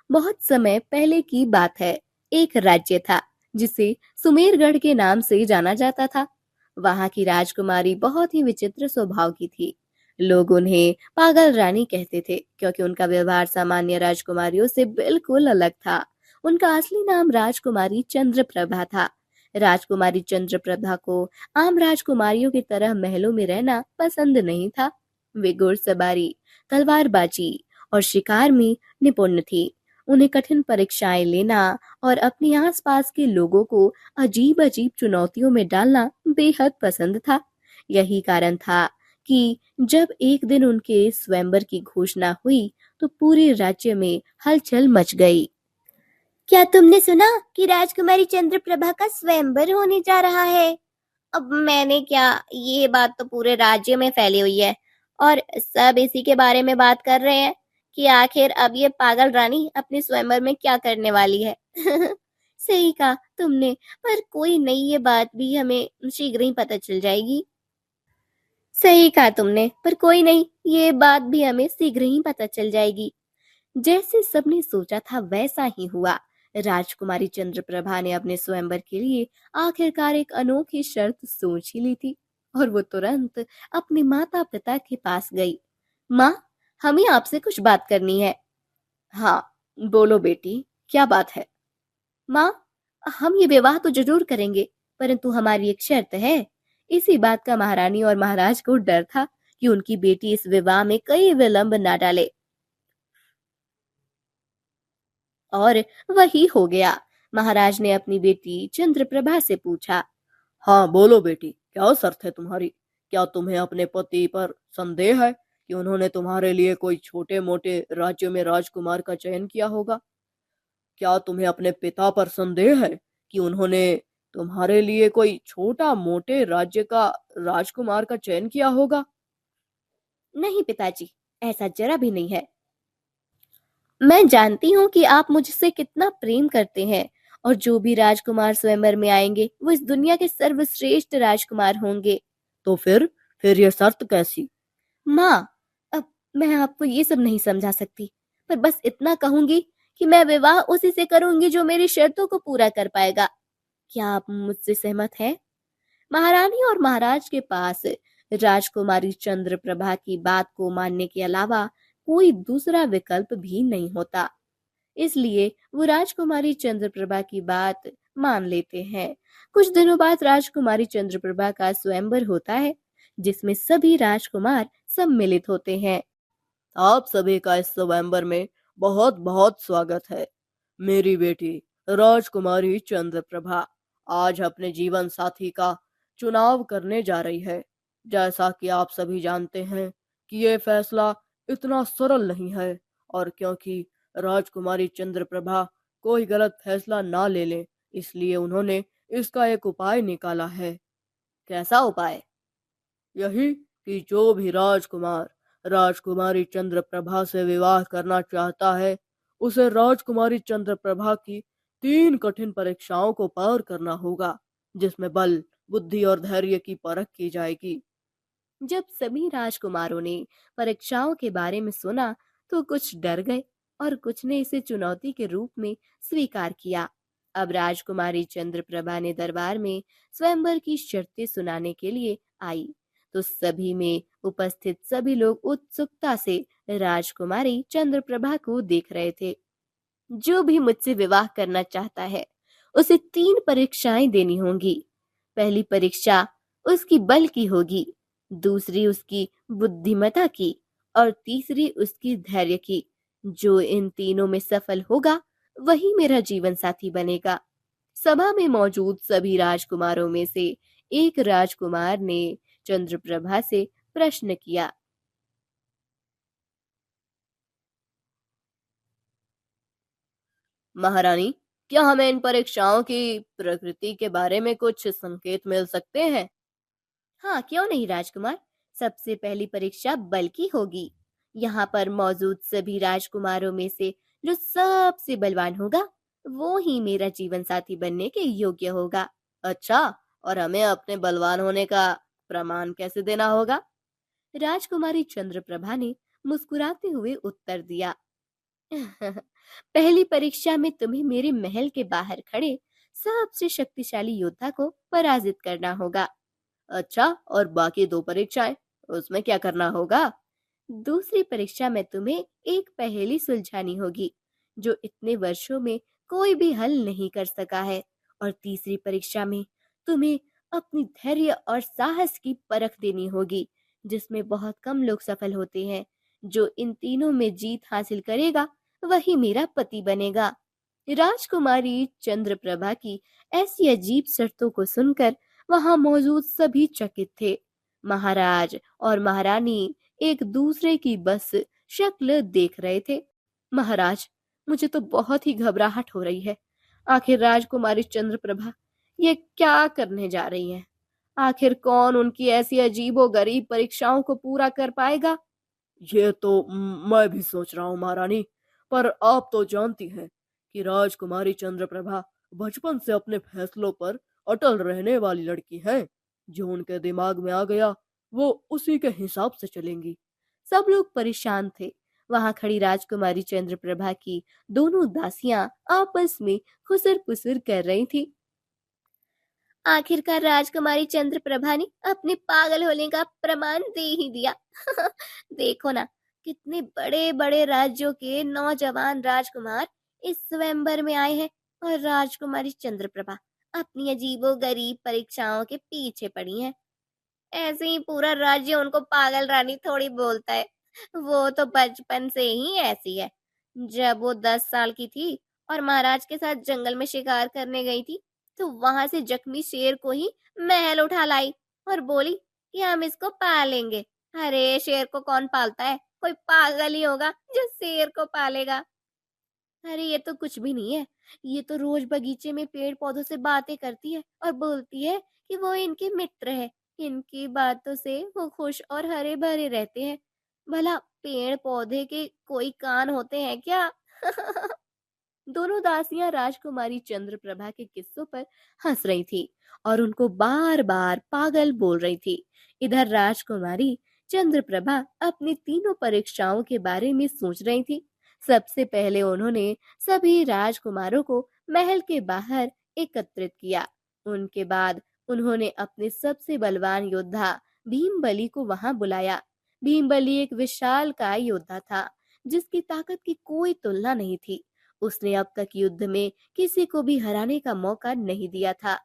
बहुत समय पहले की बात है। एक राज्य था जिसे सुमेरगढ़ के नाम से जाना जाता था। वहां की राजकुमारी बहुत ही विचित्र स्वभाव की थी। लोग उन्हें पागल रानी कहते थे क्योंकि उनका व्यवहार सामान्य राजकुमारियों से बिल्कुल अलग था। उनका असली नाम राजकुमारी चंद्रप्रभा था। राजकुमारी चंद्रप्रभा को आम राजकुमारियों की तरह महलों में रहना पसंद नहीं था। वे घुड़सवारी, तलवारबाजी और शिकार में निपुण थी। उन्हें कठिन परीक्षाएं लेना और अपने आसपास के लोगों को अजीब अजीब चुनौतियों में डालना बेहद पसंद था। यही कारण था कि जब एक दिन उनके स्वयंवर की घोषणा हुई तो पूरे राज्य में हलचल मच गई। क्या तुमने सुना कि राजकुमारी चंद्रप्रभा का स्वयंवर होने जा रहा है? अब मैंने क्या, ये बात तो पूरे राज्य में फैली हुई है और सब इसी के बारे में बात कर रहे हैं कि आखिर अब ये पागल रानी अपने स्वयंवर में क्या करने वाली है। सही कहा तुमने, पर कोई नहीं, ये बात भी हमें शीघ्र ही पता चल जाएगी। सही कहा तुमने, पर कोई नहीं, ये बात भी हमें शीघ्र ही पता चल जाएगी। जैसे सबने सोचा था वैसा ही हुआ। राजकुमारी चंद्रप्रभा ने अपने स्वयंवर के लिए आखिरकार एक अनोखी शर्त सोच ही ली थी और वो तुरंत अपने माता पिता के पास गई। माँ, हमें आपसे कुछ बात करनी है। हाँ, बोलो बेटी, क्या बात है? माँ, हम ये विवाह तो जरूर करेंगे, परंतु हमारी एक शर्त है। इसी बात का महारानी और महाराज को डर था कि उनकी बेटी इस विवाह में कई विलंब ना डाले। और वही हो गया। महाराज ने अपनी बेटी चंद्रप्रभा से पूछा। हाँ बोलो बेटी, क्या शर्त है तुम्हारी? क्या तुम्हें अपने पति पर संदेह है कि उन्होंने तुम्हारे लिए कोई छोटे मोटे राज्य में राजकुमार का चयन किया होगा? क्या तुम्हें अपने पिता पर संदेह है कि उन्होंने तुम्हारे लिए कोई छोटा मोटे राज्य का राजकुमार का चयन किया होगा? नहीं पिताजी, ऐसा जरा भी नहीं है। मैं जानती हूँ कि आप मुझसे कितना प्रेम करते हैं और जो भी राजकुमार स्वयंवर में आएंगे वो इस दुनिया के सर्वश्रेष्ठ राजकुमार होंगे। तो फिर ये शर्त कैसी? माँ, अब मैं आपको ये सब नहीं समझा सकती, पर बस इतना कहूंगी कि मैं विवाह उसी से करूंगी जो मेरी शर्तों को पूरा कर पाएगा। क्या आप मुझसे सहमत हैं? महारानी और महाराज के पास राजकुमारी चंद्रप्रभा की बात को मानने के अलावा कोई दूसरा विकल्प भी नहीं होता। इसलिए वो राजकुमारी चंद्रप्रभा की बात मान लेते हैं। कुछ दिनों बाद राजकुमारी चंद्रप्रभा का स्वयंवर होता है जिसमें सभी राजकुमार सम्मिलित होते हैं। आप सभी का इस स्वयंवर में बहुत बहुत स्वागत है। मेरी बेटी राजकुमारी चंद्रप्रभा आज अपने जीवन साथी का चुनाव करने जा रही है। जैसा कि आप सभी जानते हैं कि ये फैसला इतना सरल नहीं है, और क्योंकि राजकुमारी चंद्रप्रभा कोई गलत फैसला ना ले ले, इसलिए उन्होंने इसका एक उपाय निकाला है। कैसा उपाय? यही कि जो भी राजकुमार राजकुमारी चंद्रप्रभा से विवाह करना चाहता है, उसे राजकुमारी चंद्रप्रभा की 3 कठिन परीक्षाओं को पार करना होगा, जिसमें बल, बुद्धि और धैर्य की परख की जाएगी। जब सभी राजकुमारों ने परीक्षाओं के बारे में सुना तो कुछ डर गए और कुछ ने इसे चुनौती के रूप में स्वीकार किया। अब राजकुमारी चंद्रप्रभा ने दरबार में स्वयंवर की शर्तें सुनाने के लिए आई तो सभी में उपस्थित सभी लोग उत्सुकता से राजकुमारी चंद्रप्रभा को देख रहे थे। जो भी मुझसे विवाह करना चाहता है उसे 3 परीक्षाएं देनी होंगी। पहली परीक्षा उसकी बल की होगी, दूसरी उसकी बुद्धिमता की और तीसरी उसकी धैर्य की। जो इन तीनों में सफल होगा वही मेरा जीवन साथी बनेगा। सभा में मौजूद सभी राजकुमारों में से एक राजकुमार ने चंद्रप्रभा से प्रश्न किया। महारानी, क्या हमें इन परीक्षाओं की प्रकृति के बारे में कुछ संकेत मिल सकते हैं? हाँ, क्यों नहीं राजकुमार। सबसे पहली परीक्षा बल की होगी। यहाँ पर मौजूद सभी राजकुमारों में से जो सबसे बलवान होगा वो ही मेरा जीवन साथी बनने के योग्य होगा। अच्छा, और हमें अपने बलवान होने का प्रमाण कैसे देना होगा? राजकुमारी चंद्रप्रभा ने मुस्कुराते हुए उत्तर दिया। पहली परीक्षा में तुम्हें मेरे महल के बाहर खड़े सबसे शक्तिशाली योद्धा को पराजित करना होगा। अच्छा, और बाकी दो परीक्षाएं, उसमें क्या करना होगा? दूसरी परीक्षा में तुम्हें एक पहेली सुलझानी होगी जो इतने वर्षों में कोई भी हल नहीं कर सका है। और तीसरी परीक्षा में तुम्हें अपनी धैर्य और साहस की परख देनी होगी जिसमें बहुत कम लोग सफल होते हैं। जो इन तीनों में जीत हासिल करेगा वही मेरा पति बनेगा। राजकुमारी चंद्रप्रभा की ऐसी अजीब शर्तों को सुनकर वहां मौजूद सभी चकित थे। महाराज और महारानी एक दूसरे की बस शक्ल देख रहे थे। महाराज, मुझे तो बहुत ही घबराहट हो रही है। आखिर राजकुमारी चंद्रप्रभा ये क्या करने जा रही हैं? आखिर कौन उनकी ऐसी अजीबोगरीब परीक्षाओं को पूरा कर पाएगा? ये तो मैं भी सोच रहा हूँ महारानी, पर आप तो जानती हैं कि राजकुमारी चंद्रप्रभा बचपन से अपने फैसलों पर अटल रहने वाली लड़की है। जो उनके दिमाग में आ गया वो उसी के हिसाब से चलेंगी। सब लोग परेशान थे। वहां खड़ी राजकुमारी चंद्रप्रभा की दोनों दासियां आपस में खुसर पुसर कर रही थी। आखिरकार राजकुमारी चंद्रप्रभा ने अपने पागल होने का प्रमाण दे ही दिया। देखो ना, कितने बड़े बड़े राज्यों के नौजवान राजकुमार इस स्वयंवर में आए हैं और राजकुमारी चंद्रप्रभा अपनी अजीबो गरीब परीक्षाओं के पीछे पड़ी है। ऐसे ही पूरा राज्य उनको पागल रानी थोड़ी बोलता है। वो तो बचपन से ही ऐसी है। जब वो 10 साल की थी और महाराज के साथ जंगल में शिकार करने गई थी, तो वहां से जख्मी शेर को ही महल उठा लाई और बोली कि हम इसको पालेंगे। अरे शेर को कौन पालता है? कोई पागल ही होगा जो शेर को पालेगा। अरे ये तो कुछ भी नहीं है। ये तो रोज बगीचे में पेड़ पौधों से बातें करती है और बोलती है कि वो इनके मित्र है। इनकी बातों से वो खुश और हरे भरे रहते हैं। भला पेड़ पौधे के कोई कान होते हैं क्या? दोनों दासियां राजकुमारी चंद्रप्रभा के किस्सों पर हंस रही थी और उनको बार बार पागल बोल रही थी। इधर राजकुमारी चंद्रप्रभा अपनी तीनों परीक्षाओं के बारे में सोच रही थी। सबसे पहले उन्होंने सभी राजकुमारों को महल के बाहर एकत्रित किया। उनके बाद उन्होंने अपने सबसे बलवान योद्धा भीमबली को वहां बुलाया। भीमबली एक विशालकाय योद्धा था जिसकी ताकत की कोई तुलना नहीं थी। उसने अब तक युद्ध में किसी को भी हराने का मौका नहीं दिया था।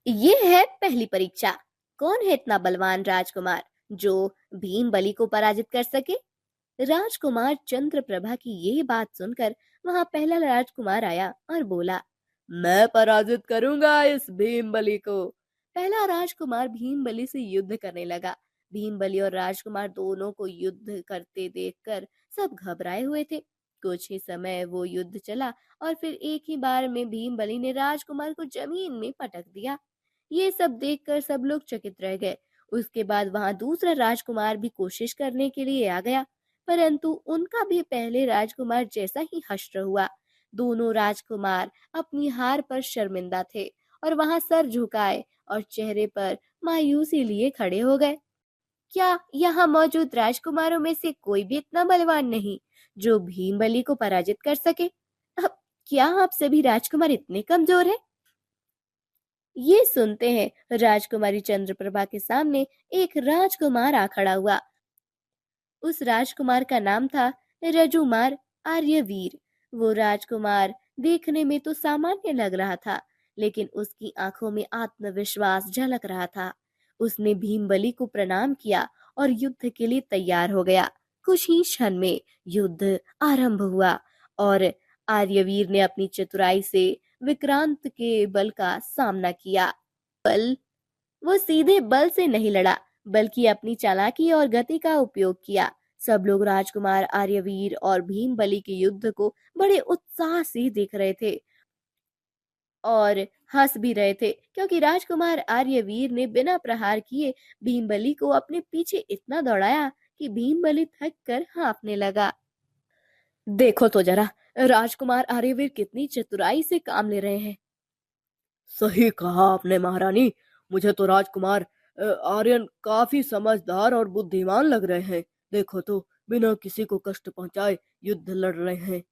ये है पहली परीक्षा। कौन है इतना बलवान राजकुमार जो भीम बली को पराजित कर सके? राजकुमार चंद्रप्रभा की ये बात सुनकर वहां पहला राजकुमार आया और बोला, मैं पराजित करूंगा इस भीम बली को। पहला राजकुमार भीम बली से युद्ध करने लगा। भीम बली और राजकुमार दोनों को युद्ध करते देखकर सब घबराए हुए थे। कुछ ही समय वो युद्ध चला और फिर एक ही बार में भीम बली ने राजकुमार को जमीन में पटक दिया। ये सब देखकर सब लोग चकित रह गए। उसके बाद वहां दूसरा राजकुमार भी कोशिश करने के लिए आ गया, परंतु उनका भी पहले राजकुमार जैसा ही हश्र हुआ। दोनों राजकुमार अपनी हार पर शर्मिंदा थे और वहां सर झुकाए और चेहरे पर मायूसी लिए खड़े हो गए। क्या यहाँ मौजूद राजकुमारों में से कोई भी इतना बलवान नहीं जो भीमबली को पराजित कर सके? अब क्या आप सभी राजकुमार इतने कमजोर हैं? ये सुनते हैं राजकुमारी चंद्रप्रभा के सामने एक राजकुमार आ खड़ा हुआ। उस राजकुमार का नाम था रजुमार आर्यवीर। वो राजकुमार देखने में तो सामान्य लग रहा था, लेकिन उसकी आंखों में आत्मविश्वास झलक रहा था। उसने भीमबली को प्रणाम किया और युद्ध के लिए तैयार हो गया। कुछ ही क्षण में युद्ध आरंभ हुआ और आर्यवीर ने अपनी चतुराई से विक्रांत के बल का सामना किया। बल वो सीधे बल से नहीं लड़ा, बल्कि अपनी चालाकी और गति का उपयोग किया। सब लोग राजकुमार आर्यवीर और भीमबली के युद्ध को बड़े उत्साह से देख रहे थे और हंस भी रहे थे, क्योंकि राजकुमार आर्यवीर ने बिना प्रहार किए भीमबली को अपने पीछे इतना दौड़ाया कि भीमबली थक कर हाँफने लगा। देखो तो जरा, राजकुमार आर्यवीर कितनी चतुराई से काम ले रहे हैं। सही कहा आपने महारानी। मुझे तो राजकुमार आर्यन काफी समझदार और बुद्धिमान लग रहे हैं। देखो तो, बिना किसी को कष्ट पहुंचाए युद्ध लड़ रहे हैं।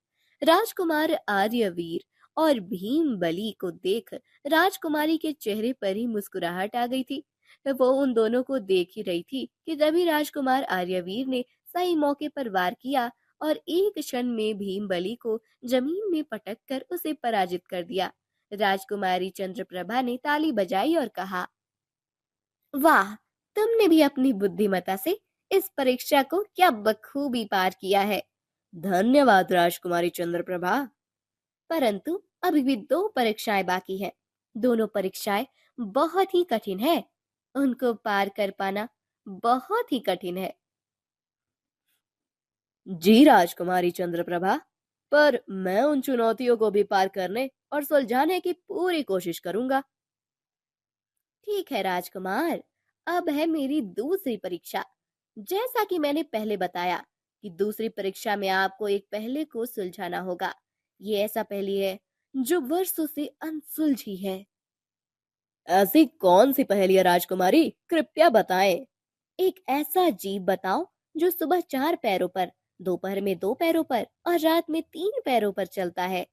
राजकुमार आर्यवीर और भीम बली को देख राजकुमारी के चेहरे पर ही मुस्कुराहट आ गई थी। वो उन दोनों को देख ही रही थी कि तभी राजकुमार आर्यवीर ने सही मौके पर वार किया और एक क्षण में भीम बली को जमीन में पटक कर उसे पराजित कर दिया। राजकुमारी चंद्रप्रभा ने ताली बजाई और कहा, वाह, तुमने भी अपनी बुद्धिमत्ता से इस परीक्षा को क्या बखूबी पार किया है। धन्यवाद राजकुमारी चंद्रप्रभा। परंतु अभी भी दो परीक्षाएं बाकी है। दोनों परीक्षाएं बहुत ही कठिन है। उनको पार कर पाना बहुत ही कठिन है। जी राजकुमारी चंद्रप्रभा, पर मैं उन चुनौतियों को भी पार करने और सुलझाने की पूरी कोशिश करूंगा। ठीक है राजकुमार, अब है मेरी दूसरी परीक्षा। जैसा कि मैंने पहले बताया कि दूसरी परीक्षा में आपको एक पहेली को सुलझाना होगा। ये ऐसा पहेली है जो वर्षों से अनसुलझी है। ऐसी कौन सी पहेली है राजकुमारी, कृपया बताएं। एक ऐसा जीव बताओ जो सुबह 4 पैरों पर, दोपहर में 2 पैरों पर और रात में 3 पैरों पर चलता है।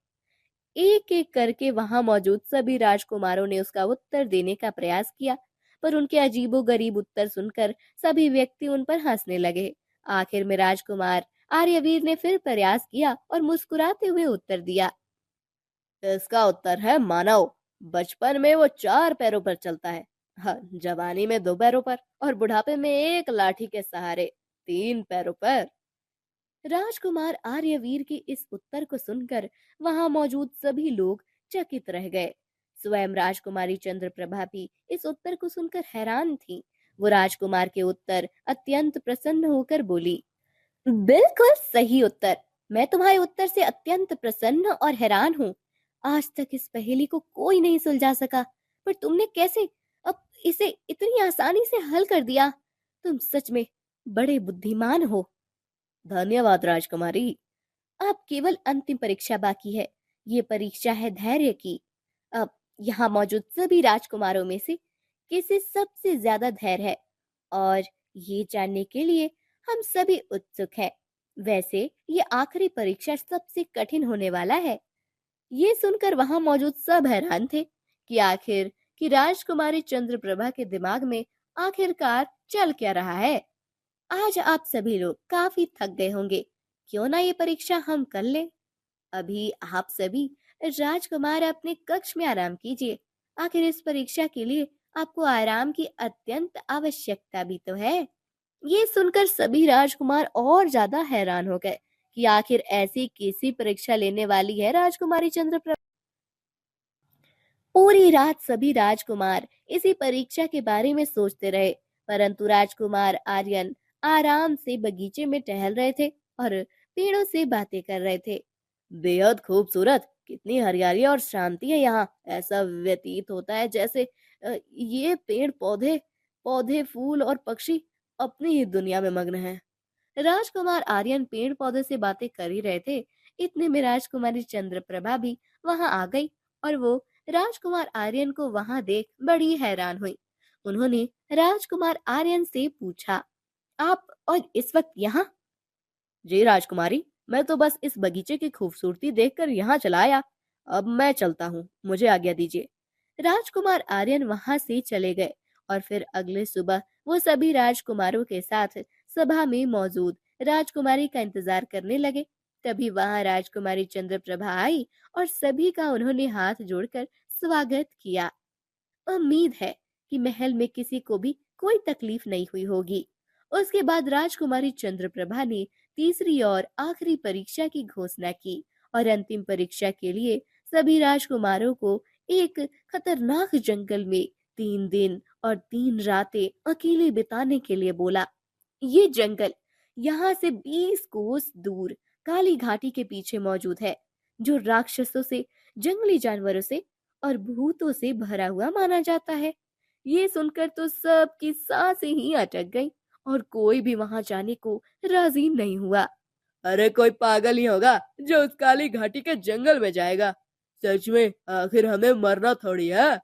एक एक करके वहां मौजूद सभी राजकुमारों ने उसका उत्तर देने का प्रयास किया, पर उनके अजीबोगरीब उत्तर सुनकर सभी व्यक्ति उन पर हंसने लगे। आखिर में राजकुमार आर्यवीर ने फिर प्रयास किया और मुस्कुराते हुए उत्तर दिया, इसका उत्तर है मानव। बचपन में वो 4 पैरों पर चलता है, हाँ, जवानी में 2 पैरों पर और बुढ़ापे में एक लाठी के सहारे 3 पैरों पर। राजकुमार आर्यवीर के इस उत्तर को सुनकर वहां मौजूद सभी लोग चकित रह गए। स्वयं राजकुमारी चंद्रप्रभा भी इस उत्तर को सुनकर हैरान थी। वो राजकुमार के उत्तर अत्यंत प्रसन्न होकर बोली, बिल्कुल सही उत्तर। मैं तुम्हारे उत्तर से अत्यंत प्रसन्न और हैरान हूँ। आज तक इस पहेली को कोई नहीं सुलझा सका, पर तुमने कैसे अब इसे इतनी आसानी से हल कर दिया। तुम सच में बड़े बुद्धिमान हो। धन्यवाद राजकुमारी। अब केवल अंतिम परीक्षा बाकी है। ये परीक्षा है धैर्य की। अब यहाँ मौजूद सभी राजकुमारों में से किसे सबसे ज्यादा धैर्य है, और ये जानने के लिए हम सभी उत्सुक हैं। वैसे ये आखिरी परीक्षा सबसे कठिन होने वाला है। ये सुनकर वहां मौजूद सब हैरान थे कि आखिर कि राजकुमारी चंद्रप्रभा के दिमाग में आखिरकार चल क्या रहा है। आज आप सभी लोग काफी थक गए होंगे, क्यों ना ये परीक्षा हम कर लें। अभी आप सभी राजकुमार अपने कक्ष में आराम कीजिए। आखिर इस परीक्षा के लिए आपको आराम की अत्यंत आवश्यकता भी तो है। ये सुनकर सभी राजकुमार और ज्यादा हैरान हो गए कि आखिर ऐसी कैसी परीक्षा लेने वाली है राजकुमारी चंद्रप्रभा। पूरी रात सभी राजकुमार इसी परीक्षा के बारे में सोचते रहे, परंतु राजकुमार आर्यन आराम से बगीचे में टहल रहे थे और पेड़ों से बातें कर रहे थे। बेहद खूबसूरत, कितनी हरियाली और शांति है यहाँ। ऐसा व्यतीत होता है जैसे ये पेड़ पौधे पौधे फूल और पक्षी अपनी ही दुनिया में मग्न हैं। राजकुमार आर्यन पेड़ पौधे से बातें कर ही रहे थे, इतने में राजकुमारी चंद्रप्रभा भी वहां आ गई और वो राजकुमार आर्यन को वहां देख बड़ी हैरान हुई। उन्होंने राजकुमार आर्यन से पूछा, आप और इस वक्त यहाँ? जी राजकुमारी, मैं तो बस इस बगीचे की खूबसूरती देखकर यहाँ चला आया। अब मैं चलता हूँ, मुझे आज्ञा दीजिए। राजकुमार आर्यन वहां से चले गए और फिर अगले सुबह वो सभी राजकुमारों के साथ सभा में मौजूद राजकुमारी का इंतजार करने लगे। तभी वहां राजकुमारी चंद्रप्रभा आई और सभी का उन्होंने हाथ जोड़कर स्वागत किया। उम्मीद है कि महल में किसी को भी कोई तकलीफ नहीं हुई होगी। उसके बाद राजकुमारी चंद्रप्रभा ने तीसरी और आखिरी परीक्षा की घोषणा की और अंतिम परीक्षा के लिए सभी राजकुमारों को एक खतरनाक जंगल में 3 दिन और 3 रातें अकेले बिताने के लिए बोला। ये जंगल यहाँ से 20 कोस दूर काली घाटी के पीछे मौजूद है, जो राक्षसों से, जंगली जानवरों से और भूतों से भरा हुआ माना जाता है। ये सुनकर तो सबकी सांसें ही अटक गईं और कोई भी वहां जाने को राजी नहीं हुआ। अरे कोई पागल ही होगा जो उस काली घाटी के जंगल में जाएगा। सच में आखिर हमें मरना थोड़ी है।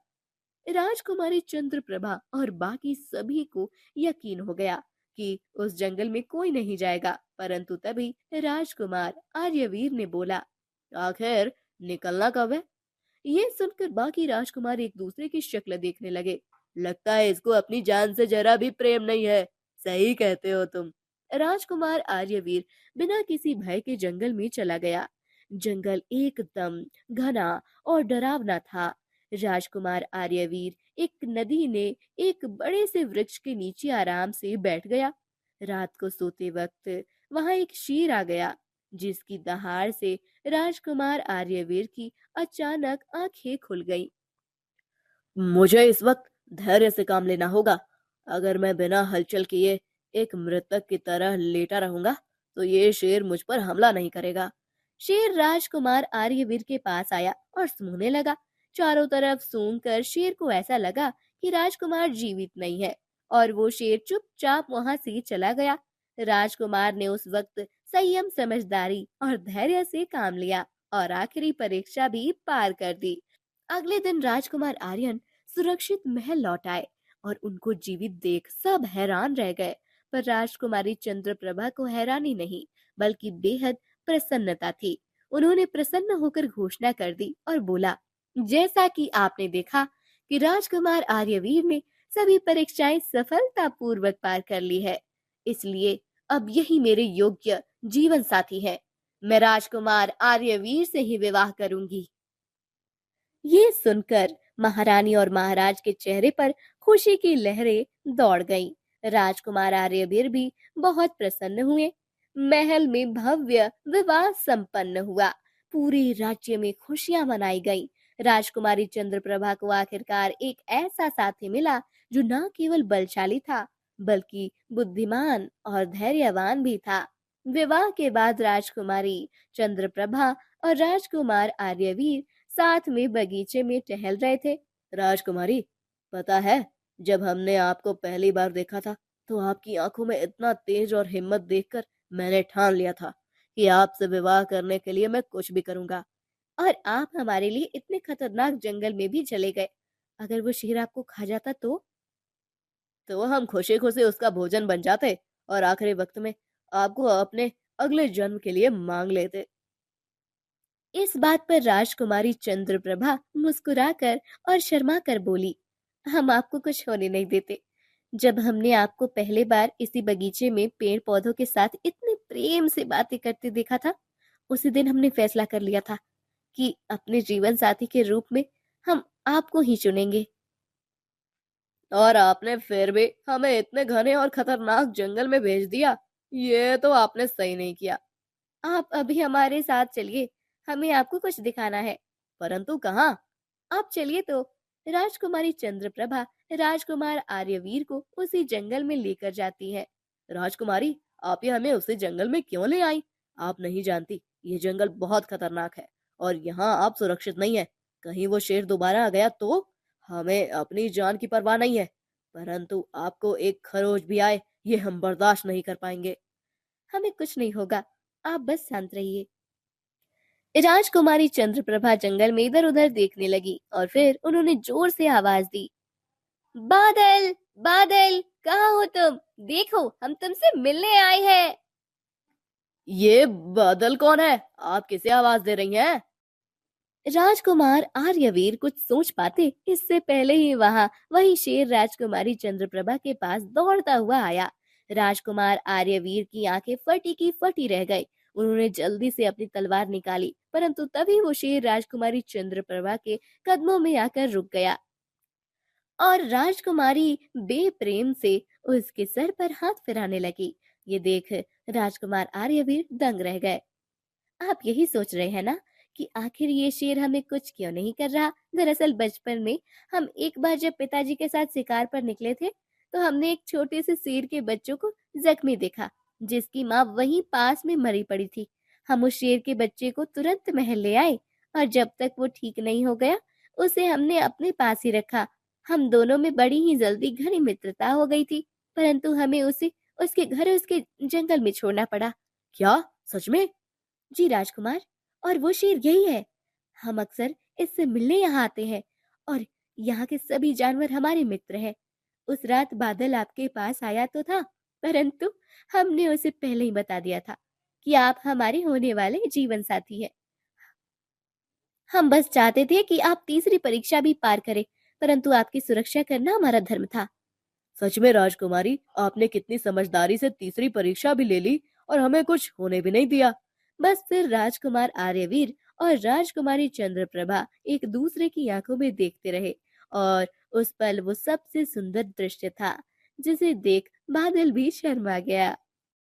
राजकुमारी चंद्रप्रभा और बाकी सभी को यकीन हो गया कि उस जंगल में कोई नहीं जाएगा, परंतु तभी राजकुमार आर्यवीर ने बोला, आखिर निकलना कब है? ये सुनकर बाकी राजकुमार एक दूसरे की शक्ल देखने लगे। लगता है इसको अपनी जान से जरा भी प्रेम नहीं है। सही कहते हो तुम। राजकुमार आर्यवीर बिना किसी भय के जंगल में चला गया। जंगल एकदम घना और डरावना था। राजकुमार आर्यवीर एक नदी ने एक बड़े से वृक्ष के नीचे आराम से बैठ गया। रात को सोते वक्त वहां एक शेर आ गया, जिसकी दहाड़ से राजकुमार आर्यवीर की अचानक आंखें खुल गईं। मुझे इस वक्त धैर्य से काम लेना होगा। अगर मैं बिना हलचल किए एक मृतक की तरह लेटा रहूंगा, तो ये शेर मुझ पर हमला नहीं करेगा। शेर राजकुमार आर्यवीर के पास आया और सूंघने लगा। चारों तरफ सूंघकर शेर को ऐसा लगा कि राजकुमार जीवित नहीं है, और वो शेर चुपचाप वहां से चला गया। राजकुमार ने उस वक्त संयम, समझदारी और धैर्य से काम लिया और आखिरी परीक्षा भी पार कर दी। अगले दिन राजकुमार आर्यन सुरक्षित महल लौट आए और उनको जीवित देख सब हैरान रह गए। पर राजकुमारी चंद्रप्रभा को हैरानी नहीं, बल्कि बेहद प्रसन्नता थी। उन्होंने प्रसन्न होकर घोषणा कर दी और बोला, जैसा कि आपने देखा कि राजकुमार आर्यवीर ने सभी परीक्षाएं सफलतापूर्वक पार कर ली है, इसलिए अब यही मेरे योग्य जीवन साथी है। मैं राजकुमार आर्यवीर से ही विवाह करूंगी। ये सुनकर महारानी और महाराज के चेहरे पर खुशी की लहरें दौड़ गईं। राजकुमार आर्यवीर भी बहुत प्रसन्न हुए। महल में भव्य विवाह संपन्न हुआ। पूरे राज्य में खुशियां मनाई गईं। राजकुमारी चंद्रप्रभा को आखिरकार एक ऐसा साथी मिला जो न केवल बलशाली था, बल्कि बुद्धिमान और धैर्यवान भी था। विवाह के बाद राजकुमारी चंद्रप्रभा और राजकुमार आर्यवीर साथ में बगीचे में टहल रहे थे। राजकुमारी, पता है, जब हमने आपको पहली बार देखा था, तो आपकी आंखों में इतना तेज और हिम्मत देखकर मैंने ठान लिया था कि आपसे विवाह करने के लिए मैं कुछ भी करूंगा। और आप हमारे लिए इतने खतरनाक जंगल में भी चले गए। अगर वो शेर आपको खा जाता तो हम खुशी खुशी उसका भोजन बन जाते और आखिरी वक्त में आपको अपने अगले जन्म के लिए मांग लेते। इस बात पर राजकुमारी चंद्रप्रभा मुस्कुराकर और शर्माकर बोली, हम आपको कुछ होने नहीं देते। जब हमने आपको पहले बार इसी बगीचे में पेड़ पौधों के साथ इतने प्रेम से बातें करते देखा था, उसी दिन हमने फैसला कर लिया था कि अपने जीवन साथी के रूप में हम आपको ही चुनेंगे। और आपने फिर भी हमें इतने घने और खतरनाक जंगल में भेज दिया। ये तो आपने सही नहीं किया। आप अभी हमारे साथ चलिए, हमें आपको कुछ दिखाना है। परंतु कहाँ? आप चलिए तो। राजकुमारी चंद्रप्रभा राजकुमार आर्यवीर को उसी जंगल में लेकर जाती है। राजकुमारी, आप ये हमें उसी जंगल में क्यों ले आई? आप नहीं जानती, ये जंगल बहुत खतरनाक है और यहाँ आप सुरक्षित नहीं है। कहीं वो शेर दोबारा आ गया तो? हमें अपनी जान की परवाह नहीं है, परंतु आपको एक खरोच भी आए, ये हम बर्दाश्त नहीं कर पाएंगे। हमें कुछ नहीं होगा, आप बस शांत रहिए। राजकुमारी चंद्रप्रभा जंगल में इधर उधर देखने लगी और फिर उन्होंने जोर से आवाज दी, बादल, बादल, कहाँ हो तुम? देखो, हम तुमसे मिलने आए हैं। ये बादल कौन है? आप किसे आवाज दे रही हैं? राजकुमार आर्यवीर कुछ सोच पाते इससे पहले ही वही शेर राजकुमारी चंद्रप्रभा के पास दौड़ता हुआ आया। राजकुमार आर्यवीर की आंखें फटी की फटी रह गई। उन्होंने जल्दी से अपनी तलवार निकाली, परंतु तभी वो शेर राजकुमारी चंद्रप्रभा के कदमों में आकर रुक गया और राजकुमारी बेप्रेम से उसके सर पर हाथ फिराने लगी। ये देख राजकुमार आर्यवीर दंग रह गए। आप यही सोच रहे हैं ना कि आखिर ये शेर हमें कुछ क्यों नहीं कर रहा? दरअसल बचपन में हम एक बार जब पिताजी के साथ शिकार पर निकले थे, तो हमने एक छोटे से शेर के बच्चों को जख्मी देखा, जिसकी माँ वहीं पास में मरी पड़ी थी। हम उस शेर के बच्चे को तुरंत महल ले आए और जब तक वो ठीक नहीं हो गया, उसे हमने अपने पास ही रखा। हम दोनों में बड़ी ही जल्दी घनी मित्रता हो गई थी, परंतु हमें उसे उसके घर उसके जंगल में छोड़ना पड़ा। क्या? सच में? जी राजकुमार, और वो शेर यही है। हम अक्सर इससे मिलने यहाँ आते हैं और यहाँ के सभी जानवर हमारे मित्र हैं। उस रात बादल आपके पास आया तो था, परंतु हमने उसे पहले ही बता दिया था कि आप हमारे होने वाले जीवन साथी हैं। हम बस चाहते थे कि आप तीसरी परीक्षा भी पार करें, परंतु आपकी सुरक्षा करना हमारा धर्म था। सच में राजकुमारी, आपने कितनी समझदारी से तीसरी परीक्षा भी ले ली और हमें कुछ होने भी नहीं दिया। बस फिर राजकुमार आर्यवीर और राजकुमारी चंद्रप्रभा एक दूसरे की आंखों में देखते रहे, और उस पल वो सबसे सुंदर दृश्य था जिसे देख बादल भी शर्मा गया।